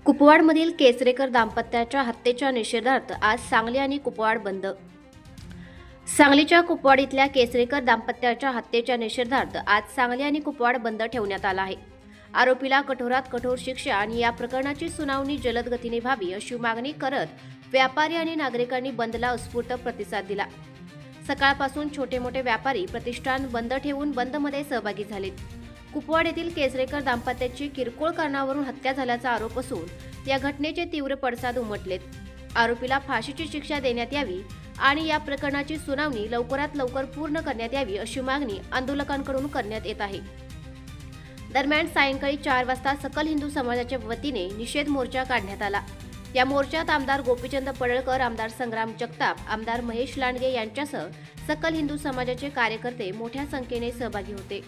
कुपवाडमधील केसरेकर दाम्पत्याच्या हत्येच्या निषेधार्थ आज सांगली आणि कुपवाड बंद. सांगलीच्या कुपवाड इथल्या केसरेकर दाम्पत्याच्या हत्येच्या निषेधार्थ आज सांगली आणि कुपवाड बंद ठेवण्यात आला आहे. आरोपीला कठोरात कठोर शिक्षा आणि या प्रकरणाची सुनावणी जलद गतीने व्हावी अशी मागणी करत व्यापारी आणि नागरिकांनी बंदला उत्स्फूर्त प्रतिसाद दिला. सकाळपासून छोटे मोठे व्यापारी प्रतिष्ठान बंद ठेवून बंदमध्ये सहभागी झालेत. कुपवाड येथील केसरेकर दाम्पत्याची किरकोळ कारणावरून हत्या झाल्याचा आरोप असून या घटनेचे तीव्र पडसाद उमटलेत. आरोपीला फाशीची शिक्षा देण्यात यावी आणि या प्रकरणाची सुनावणी लवकरात लवकर पूर्ण करण्यात यावी अशी मागणी आंदोलकांकडून करण्यात येत आहे. दरम्यान सायंकाळी 4 वाजता सकल हिंदू समाजाच्या वतीने निषेध मोर्चा काढण्यात आला. या मोर्चात आमदार गोपीचंद पडळकर, आमदार संग्राम जगताप, आमदार महेश लांडगे यांच्यासह सकल हिंदू समाजाचे कार्यकर्ते मोठ्या संख्येने सहभागी होते.